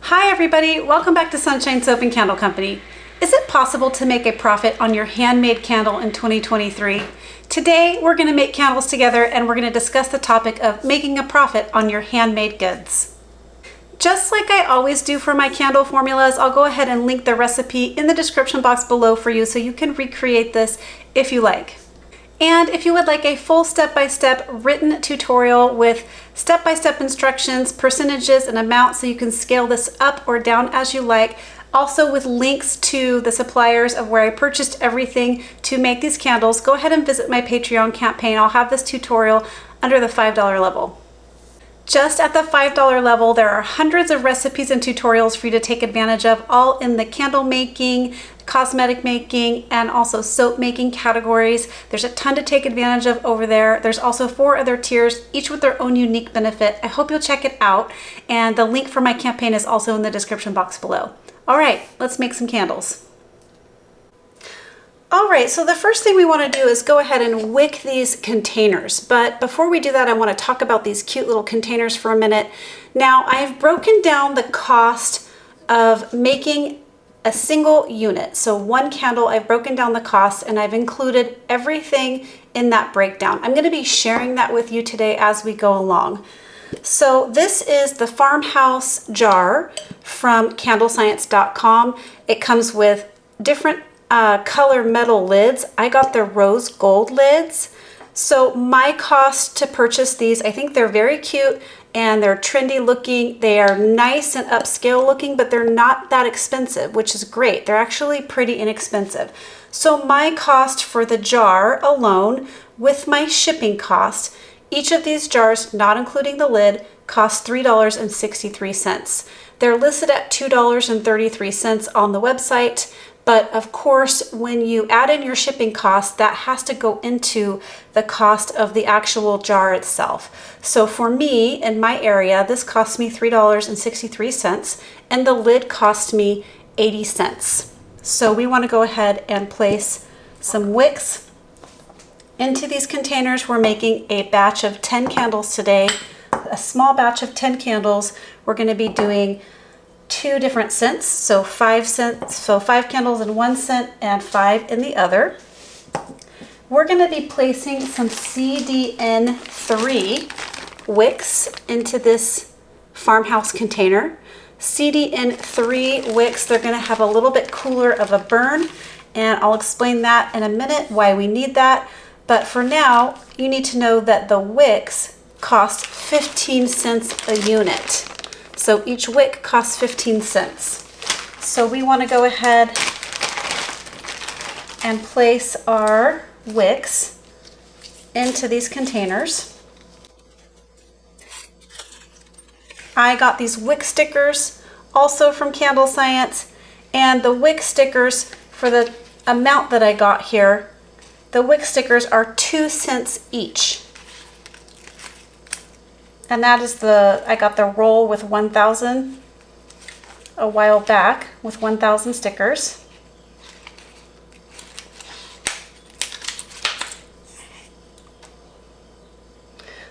Hi everybody, welcome back to Sunshine Soap and Candle Company. Is it possible to make a profit on your handmade candle in 2023? Today we're going to make candles together and we're going to discuss the topic of making a profit on your handmade goods. Just like I always do for my candle formulas, I'll go ahead and link the recipe in the description box below for you so you can recreate this if you like. And if you would like a full step-by-step written tutorial with step-by-step instructions, percentages, and amounts so you can scale this up or down as you like, also with links to the suppliers of where I purchased everything to make these candles, go ahead and visit my Patreon campaign. I'll have this tutorial under the $5 level. Just at the $5 level, there are hundreds of recipes and tutorials for you to take advantage of, all in the candle making, cosmetic making, and also soap making categories. There's a ton to take advantage of over there. There's also 4 other tiers, each with their own unique benefit. I hope you'll check it out, and the link for my campaign is also in the description box below. All right, let's make some candles. All right, so the first thing we want to do is go ahead and wick these containers. But before we do that, I want to talk about these cute little containers for a minute. Now, I've broken down the cost of making a single unit. So one candle, I've broken down the cost and I've included everything in that breakdown. I'm going to be sharing that with you today as we go along. So this is the Farmhouse Jar from candlescience.com. It comes with different color metal lids. I got the rose gold lids. So my cost to purchase these, I think they're very cute and they're trendy looking. They are nice and upscale looking, but they're not that expensive, which is great. They're actually pretty inexpensive. So my cost for the jar alone with my shipping cost, each of these jars, not including the lid, cost $3.63. They're listed at $2.33 on the website. But of course, when you add in your shipping cost, that has to go into the cost of the actual jar itself. So for me, in my area, this cost me $3.63 and the lid cost me 80 cents. So we want to go ahead and place some wicks into these containers. We're making a batch of 10 candles today, a small batch of 10 candles. We're going to be doing 2 different scents, so 5 scents, so 5 candles in one scent and 5 in the other. We're going to be placing some CDN3 wicks into this farmhouse container. CDN3 wicks, they're going to have a little bit cooler of a burn, and I'll explain that in a minute why we need that. But for now, you need to know that the wicks cost 15 cents a unit. So each wick costs 15 cents. So we want to go ahead and place our wicks into these containers. I got these wick stickers also from Candle Science, and the wick stickers, for the amount that I got here, the wick stickers are 2 cents each. And that is I got the roll with 1,000 a while back with 1,000 stickers.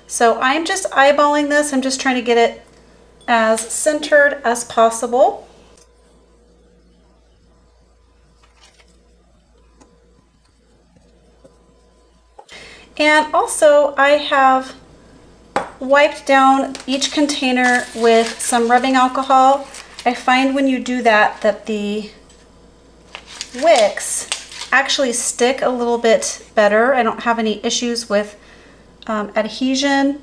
So I'm just eyeballing this. I'm just trying to get it as centered as possible. And also I have wiped down each container with some rubbing alcohol. I find when you do that the wicks actually stick a little bit better. I don't have any issues with adhesion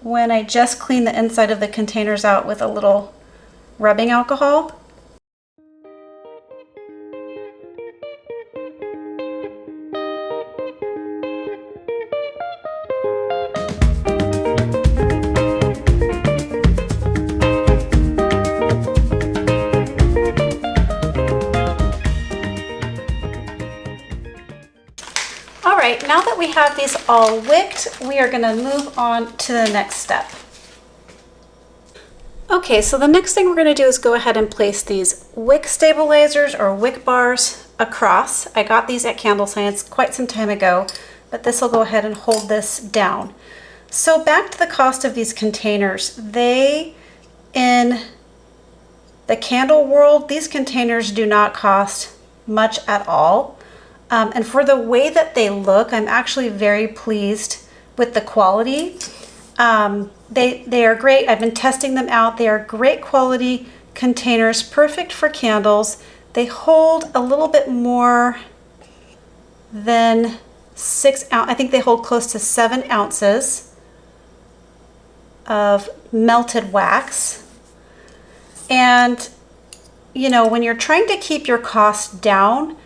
when I just clean the inside of the containers out with a little rubbing alcohol. Now that we have these all wicked, we are going to move on to the next step. Okay, so the next thing we're going to do is go ahead and place these wick stabilizers or wick bars across. I got these at Candle Science quite some time ago, but this will go ahead and hold this down. So back to the cost of these containers. They, in the candle world, these containers do not cost much at all. And for the way that they look, I'm actually very pleased with the quality. They are great. I've been testing them out. They are great quality containers, perfect for candles. They hold a little bit more than 6 ounces. I think they hold close to 7 ounces of melted wax. And you know, when you're trying to keep your costs down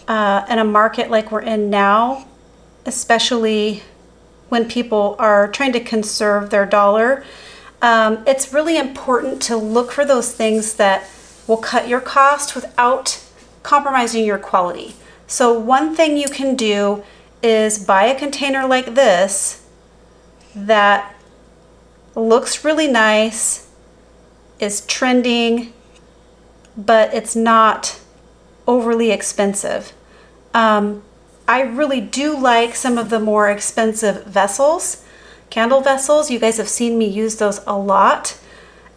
in a market like we're in now, especially when people are trying to conserve their dollar, it's really important to look for those things that will cut your cost without compromising your quality. So one thing you can do is buy a container like this that looks really nice, is trending, but it's not overly expensive. I really do like some of the more expensive vessels, candle vessels. You guys have seen me use those a lot,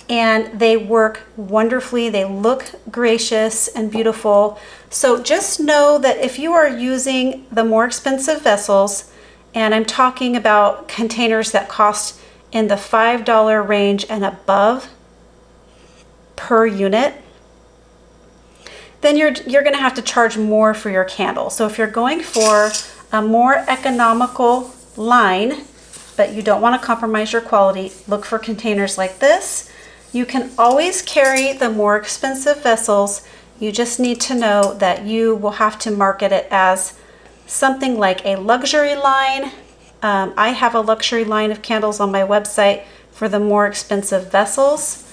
and they work wonderfully. They look gracious and beautiful. So just know that if you are using the more expensive vessels, and I'm talking about containers that cost in the $5 range and above per unit, then you're going to have to charge more for your candle. So if you're going for a more economical line, but you don't want to compromise your quality, look for containers like this. You can always carry the more expensive vessels. You just need to know that you will have to market it as something like a luxury line. I have a luxury line of candles on my website for the more expensive vessels.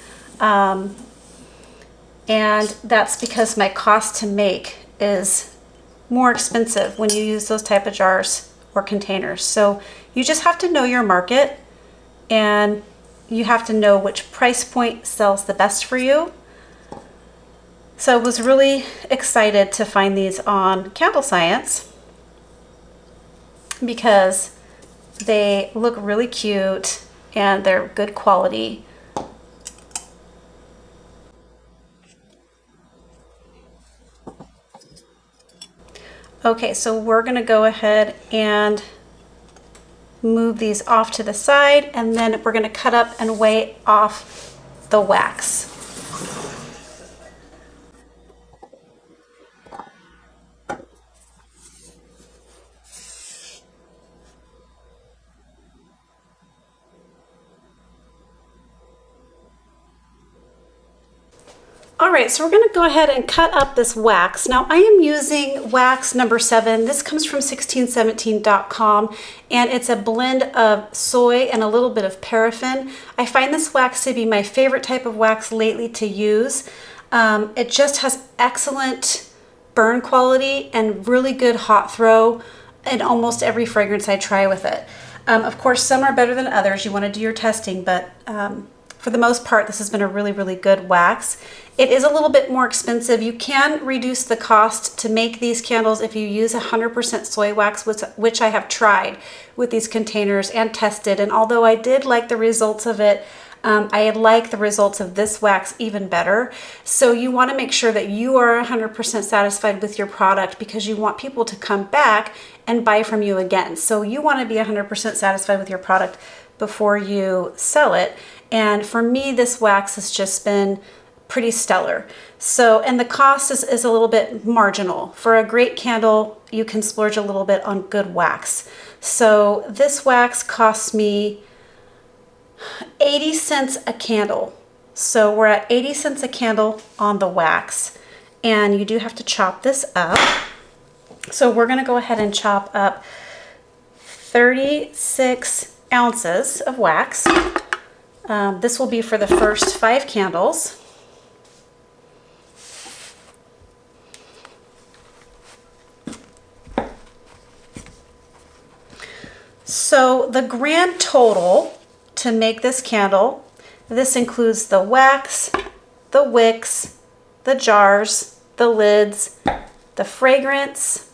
And that's because my cost to make is more expensive when you use those type of jars or containers. So you just have to know your market, and you have to know which price point sells the best for you. So I was really excited to find these on Candle Science because they look really cute and they're good quality. Okay, so we're gonna go ahead and move these off to the side, and then we're gonna cut up and weigh off the wax. All right, so we're gonna go ahead and cut up this wax. Now I am using wax number 7. This comes from 1617.com, and it's a blend of soy and a little bit of paraffin. I find this wax to be my favorite type of wax lately to use. It just has excellent burn quality and really good hot throw in almost every fragrance I try with it. Of course, some are better than others. You wanna do your testing, but for the most part, this has been a really, really good wax. It is a little bit more expensive. You can reduce the cost to make these candles if you use 100% soy wax, which I have tried with these containers and tested. And although I did like the results of it, I like the results of this wax even better. So you want to make sure that you are 100% satisfied with your product, because you want people to come back and buy from you again. So you want to be 100% satisfied with your product before you sell it. And for me, this wax has just been pretty stellar. So, and the cost is a little bit marginal. For a great candle, you can splurge a little bit on good wax. So this wax costs me 80 cents a candle. So we're at 80 cents a candle on the wax. And you do have to chop this up. So we're gonna go ahead and chop up 36 ounces of wax. This will be for the first 5 candles. So the grand total to make this candle, this includes the wax, the wicks, the jars, the lids, the fragrance,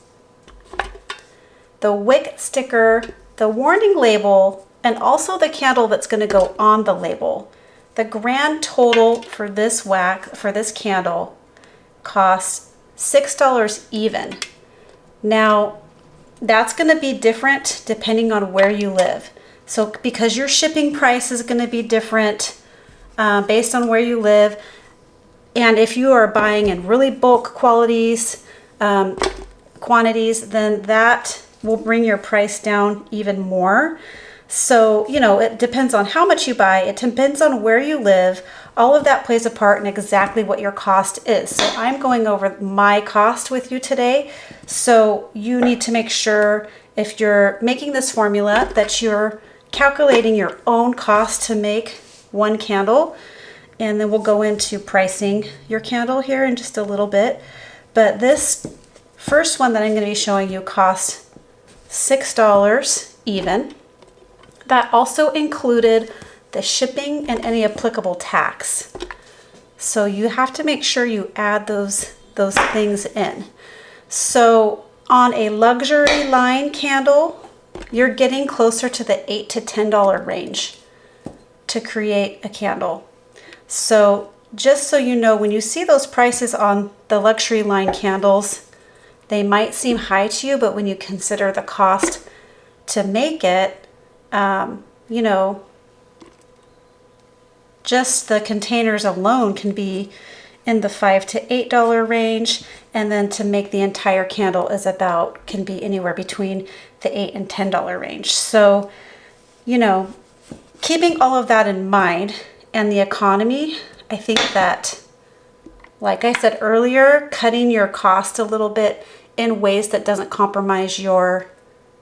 the wick sticker, the warning label, and also the candle that's going to go on the label. the grand total for this candle costs $6 even. Now, that's going to be different depending on where you live. So because your shipping price is going to be different based on where you live, and if you are buying in really bulk quantities, then that will bring your price down even more. So, you know, it depends on how much you buy. It depends on where you live. All of that plays a part in exactly what your cost is. So I'm going over my cost with you today. So you need to make sure if you're making this formula that you're calculating your own cost to make one candle. And then we'll go into pricing your candle here in just a little bit. But this first one that I'm going to be showing you costs $6 even. That also included the shipping and any applicable tax. So you have to make sure you add those things in. So on a luxury line candle, you're getting closer to the $8 to $10 range to create a candle. So just so you know, when you see those prices on the luxury line candles, they might seem high to you, but when you consider the cost to make it, you know, just the containers alone can be in the $5 to $8 range, and then to make the entire candle can be anywhere between the $8 and $10 range. So, you know, keeping all of that in mind and the economy, I think that, like I said earlier, cutting your cost a little bit in ways that doesn't compromise your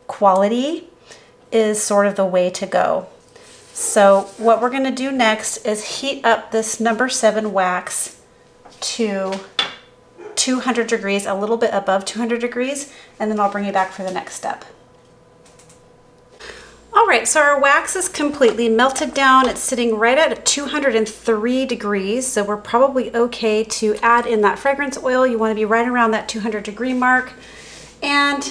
quality is sort of the way to go. So what we're going to do next is heat up this number 7 wax to 200 degrees, a little bit above 200 degrees, and then I'll bring you back for the next step. All right, so our wax is completely melted down. It's sitting right at 203 degrees, so we're probably okay to add in that fragrance oil. You want to be right around that 200 degree mark. And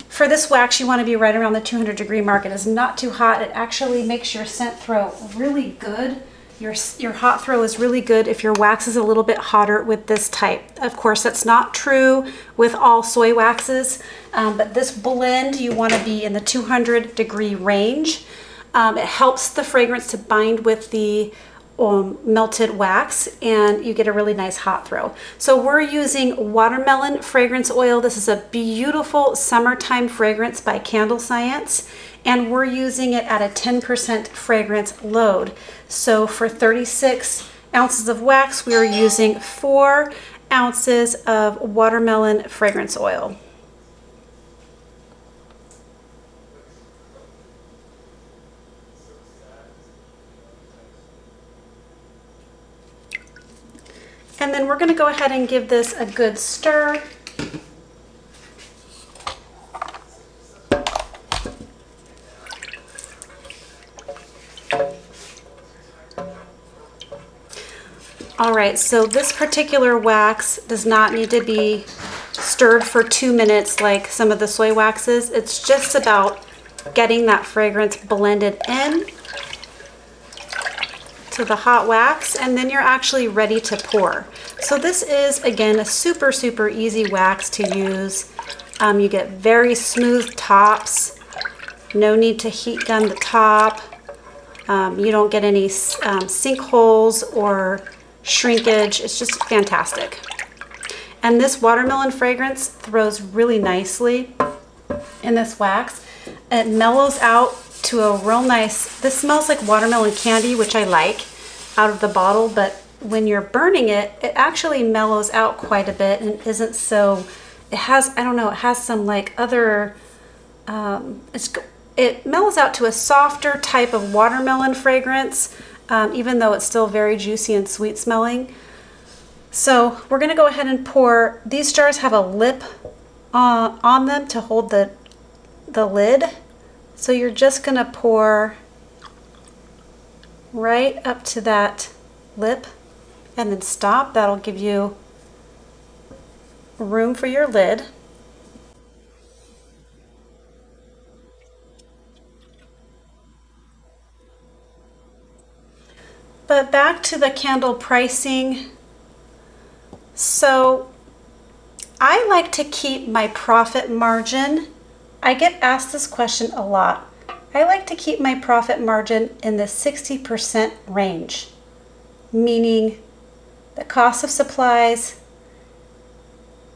for this wax, you want to be right around the 200 degree mark. It is not too hot. It actually makes your scent throw really good. Your hot throw is really good if your wax is a little bit hotter with this type. Of course, that's not true with all soy waxes, but this blend, you want to be in the 200 degree range. It helps the fragrance to bind with the melted wax, and you get a really nice hot throw. So we're using watermelon fragrance oil. This is a beautiful summertime fragrance by Candle Science, and we're using it at a 10% fragrance load. So for 36 ounces of wax, we are using 4 ounces of watermelon fragrance oil. And then we're going to go ahead and give this a good stir. All right, so this particular wax does not need to be stirred for 2 minutes like some of the soy waxes. It's just about getting that fragrance blended in to the hot wax, and then you're actually ready to pour. So this is, again, a super, super easy wax to use. You get very smooth tops. No need to heat gun the top. You don't get any sinkholes or shrinkage. It's just fantastic. And this watermelon fragrance throws really nicely in this wax. It mellows out to a real nice, this smells like watermelon candy, which I like out of the bottle, but when you're burning it, it actually mellows out quite a bit and isn't so, it has, I don't know, it has some like other, it mellows out to a softer type of watermelon fragrance, even though it's still very juicy and sweet smelling. So we're gonna go ahead and pour. These jars have a lip on them to hold the lid. So you're just gonna pour right up to that lip and then stop. That'll give you room for your lid. But back to the candle pricing. So I like to keep my profit margin. I get asked this question a lot. I like to keep my profit margin in the 60% range, meaning the cost of supplies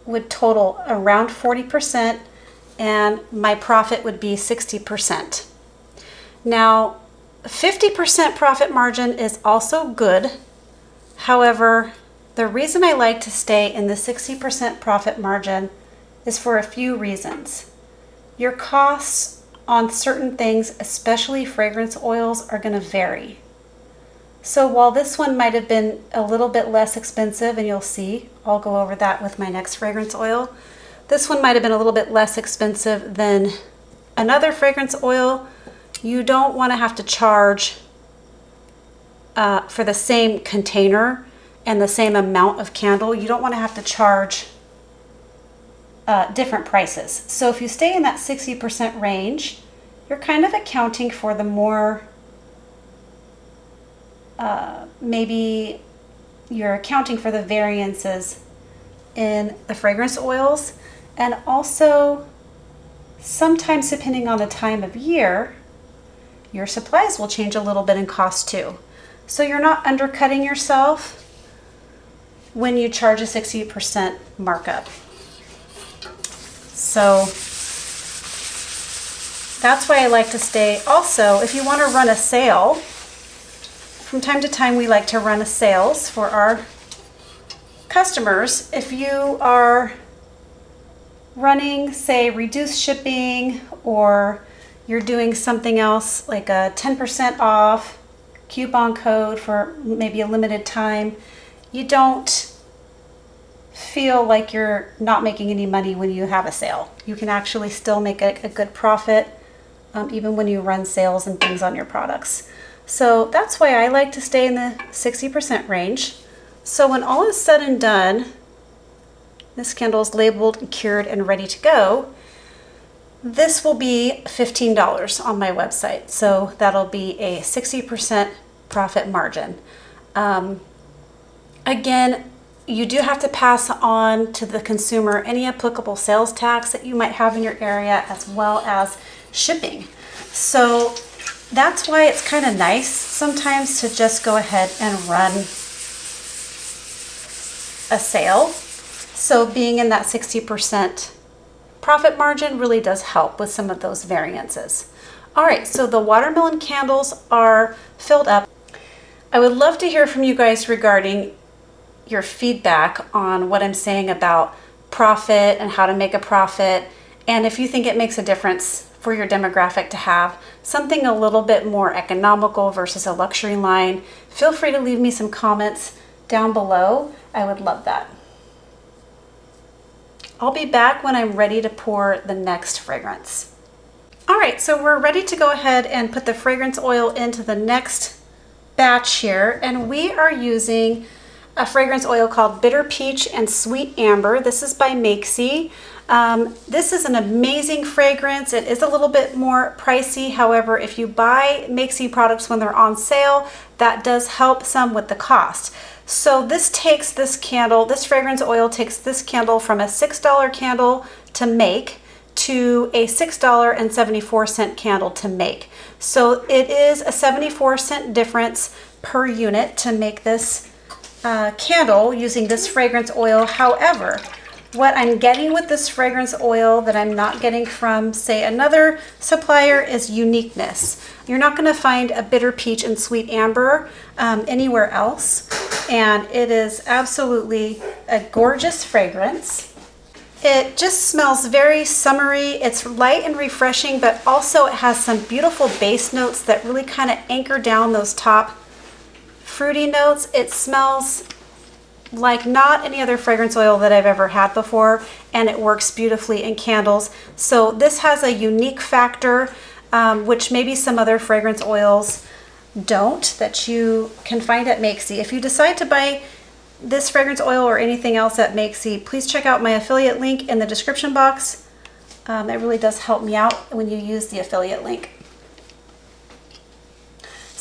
would total around 40% and my profit would be 60%. Now, 50% profit margin is also good. However, the reason I like to stay in the 60% profit margin is for a few reasons. Your costs on certain things, especially fragrance oils, are going to vary. So while this one might have been a little bit less expensive, and you'll see, I'll go over that with my next fragrance oil. This one might have been a little bit less expensive than another fragrance oil. You don't want to have to charge for the same container and the same amount of candle. You don't want to have to charge different prices. So if you stay in that 60% range, you're kind of accounting for the more, maybe you're accounting for the variances in the fragrance oils. And also, sometimes depending on the time of year, your supplies will change a little bit in cost too. So you're not undercutting yourself when you charge a 60% markup. So that's why I like to stay. Also, if you want to run a sale, from time to time we like to run sales for our customers. If you are running, say, reduced shipping, or you're doing something else like a 10% off coupon code for maybe a limited time, you don't feel like you're not making any money when you have a sale. You can actually still make a good profit even when you run sales and things on your products. So that's why I like to stay in the 60% range. So when all is said and done, this candle is labeled and cured and ready to go. This will be $15 on my website. So that'll be a 60% profit margin. Again, you do have to pass on to the consumer any applicable sales tax that you might have in your area, as well as shipping. So that's why it's kind of nice sometimes to just go ahead and run a sale. So being in that 60% profit margin really does help with some of those variances. All right, so the watermelon candles are filled up. I would love to hear from you guys regarding your feedback on what I'm saying about profit and how to make a profit, and if you think it makes a difference for your demographic to have something a little bit more economical versus a luxury line. Feel free to leave me some comments down below. I would love that. I'll be back when I'm ready to pour the next fragrance. All right, so we're ready to go ahead and put the fragrance oil into the next batch here, and we are using a fragrance oil called Bitter Peach and Sweet Amber. This is by Makesy. This is an amazing fragrance. It is a little bit more pricey. However, if you buy Makesy products when they're on sale, that does help some with the cost. So this takes this candle, this fragrance oil takes this candle from a $6 candle to make to a $6.74 candle to make. So it is a 74-cent difference per unit to make this candle using this fragrance oil. However, what I'm getting with this fragrance oil that I'm not getting from, say, another supplier is uniqueness. You're not going to find a Bitter Peach and Sweet Amber anywhere else, and it is absolutely a gorgeous fragrance. It just smells very summery. It's light and refreshing, but also it has some beautiful base notes that really kind of anchor down those top fruity notes. It smells like not any other fragrance oil that I've ever had before, and it works beautifully in candles. So this has a unique factor, which maybe some other fragrance oils don't, that you can find at Makesy. If you decide to buy this fragrance oil or anything else at Makesy, please check out my affiliate link in the description box. It really does help me out when you use the affiliate link.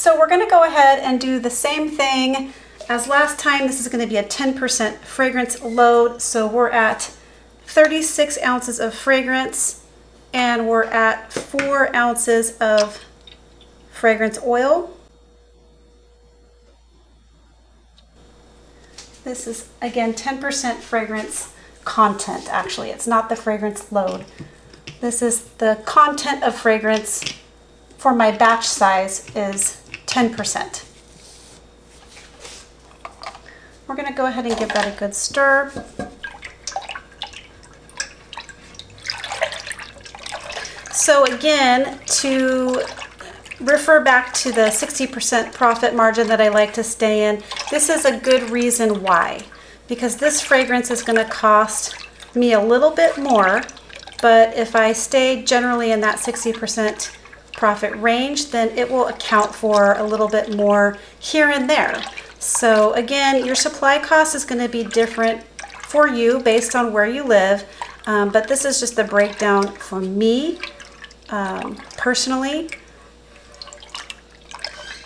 So we're gonna go ahead and do the same thing as last time. This is gonna be a 10% fragrance load. So we're at 36 ounces of fragrance and we're at 4 ounces of fragrance oil. This is, again, 10% fragrance content, actually. It's not the fragrance load. This is the content of fragrance for my batch size is 10%. We're gonna go ahead and give that a good stir. So again, to refer back to the 60% profit margin that I like to stay in, this is a good reason why. Because this fragrance is gonna cost me a little bit more, but if I stay generally in that 60% profit range, then it will account for a little bit more here and there. So again, your supply cost is gonna be different for you based on where you live, but this is just the breakdown for me personally.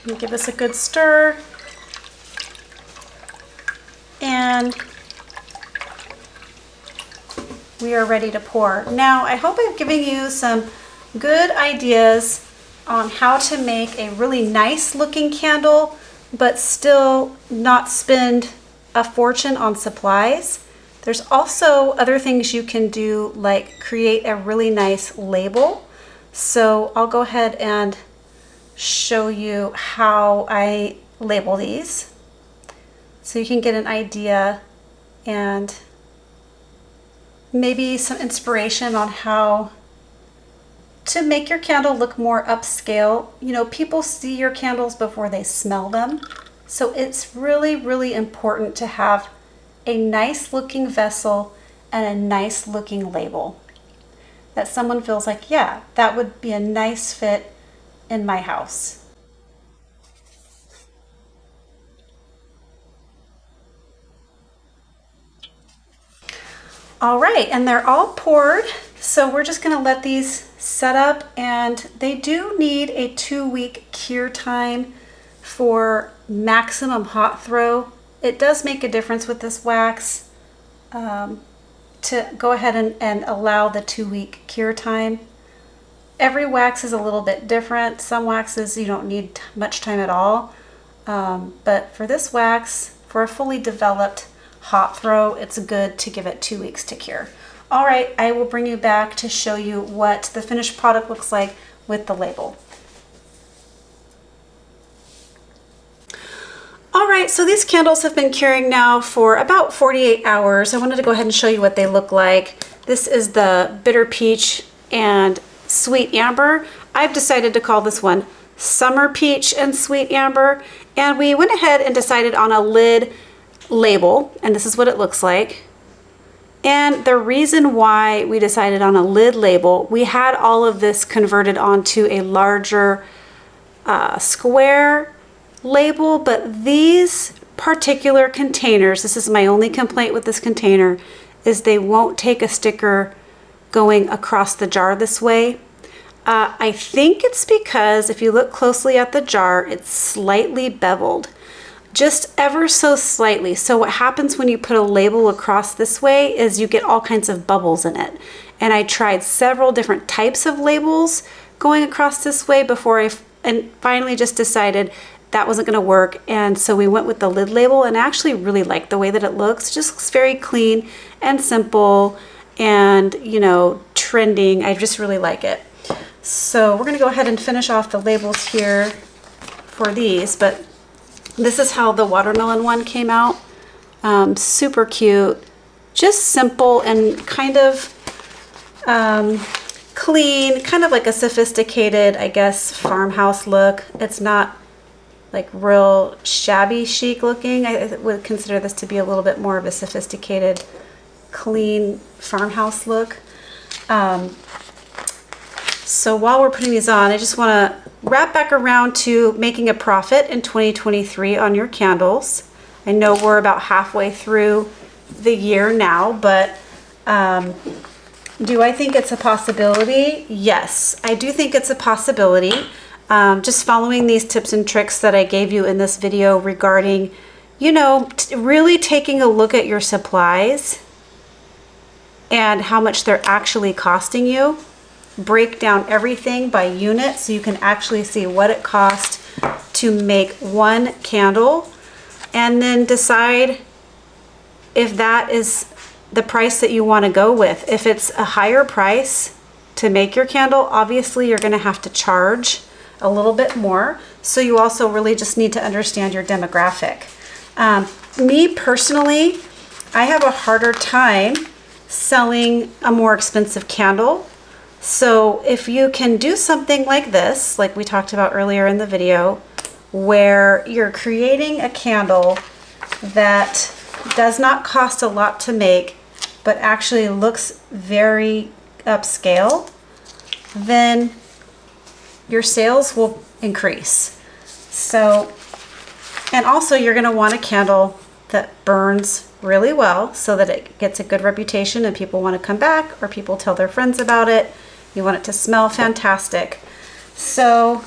Give this a good stir. And we are ready to pour. Now, I hope I've given you some good ideas on how to make a really nice looking candle, but still not spend a fortune on supplies. There's also other things you can do, like create a really nice label. So I'll go ahead and show you how I label these so you can get an idea and maybe some inspiration on how to make your candle look more upscale. You know, people see your candles before they smell them, so it's really, really important to have a nice looking vessel and a nice looking label that someone feels like, yeah, that would be a nice fit in my house. All right, and they're all poured. So we're just gonna let these set up, and they do need a 2-week cure time for maximum hot throw. It does make a difference with this wax to go ahead and allow the 2-week cure time. Every wax is a little bit different. Some waxes you don't need much time at all. But for this wax, for a fully developed hot throw, it's good to give it 2 weeks to cure. All right, I will bring you back to show you what the finished product looks like with the label. All right, so these candles have been curing now for about 48 hours. I wanted to go ahead and show you what they look like. This is the Bitter Peach and Sweet Amber. I've decided to call this one Summer Peach and Sweet Amber, and we went ahead and decided on a lid label, and this is what it looks like. And the reason why we decided on a lid label, we had all of this converted onto a larger square label, but these particular containers, this is my only complaint with this container, is they won't take a sticker going across the jar this way. I think it's because if you look closely at the jar, it's slightly beveled, just ever so slightly. So what happens when you put a label across this way is you get all kinds of bubbles in it. And I tried several different types of labels going across this way before I finally just decided that wasn't gonna work. And so we went with the lid label, and I actually really like the way that it looks. It just looks very clean and simple and, you know, trending. I just really like it. So we're gonna go ahead and finish off the labels here for these, but this is how the watermelon one came out. Super cute, just simple and kind of clean, kind of like a sophisticated, I guess, farmhouse look. It's not like real shabby chic looking. I would consider this to be a little bit more of a sophisticated, clean farmhouse look. So while we're putting these on, I just want to wrap back around to making a profit in 2023 on your candles. I know we're about halfway through the year now, but do I think it's a possibility? Yes, I do think it's a possibility. just following these tips and tricks that I gave you in this video regarding, you know, really taking a look at your supplies and how much they're actually costing you. Break down everything by unit so you can actually see what it costs to make one candle, and then decide if that is the price that you want to go with. If it's a higher price to make your candle, obviously you're going to have to charge a little bit more. So you also really just need to understand your demographic. Me personally, I have a harder time selling a more expensive candle. So if you can do something like this, like we talked about earlier in the video, where you're creating a candle that does not cost a lot to make, but actually looks very upscale, then your sales will increase. So, and also you're going to want a candle that burns really well so that it gets a good reputation and people want to come back, or people tell their friends about it. You want it to smell fantastic. So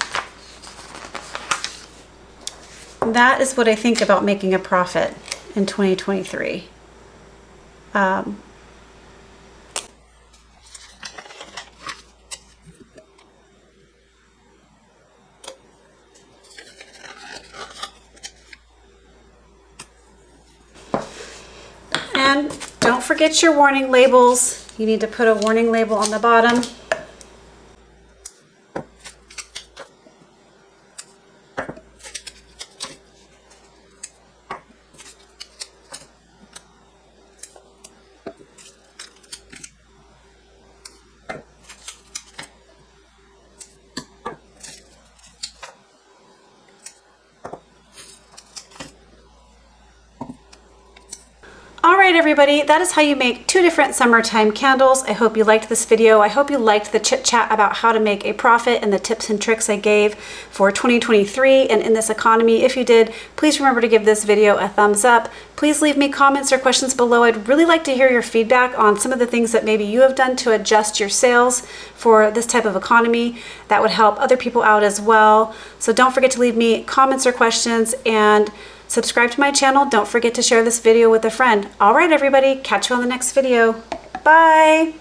that is what I think about making a profit in 2023. And don't forget your warning labels. You need to put a warning label on the bottom. Alright everybody, that is how you make 2 different summertime candles. I hope you liked this video. I hope you liked the chit chat about how to make a profit and the tips and tricks I gave for 2023 and in this economy. If you did, please remember to give this video a thumbs up. Please leave me comments or questions below. I'd really like to hear your feedback on some of the things that maybe you have done to adjust your sales for this type of economy. That would help other people out as well. So don't forget to leave me comments or questions, and subscribe to my channel. Don't forget to share this video with a friend. All right, everybody, catch you on the next video. Bye.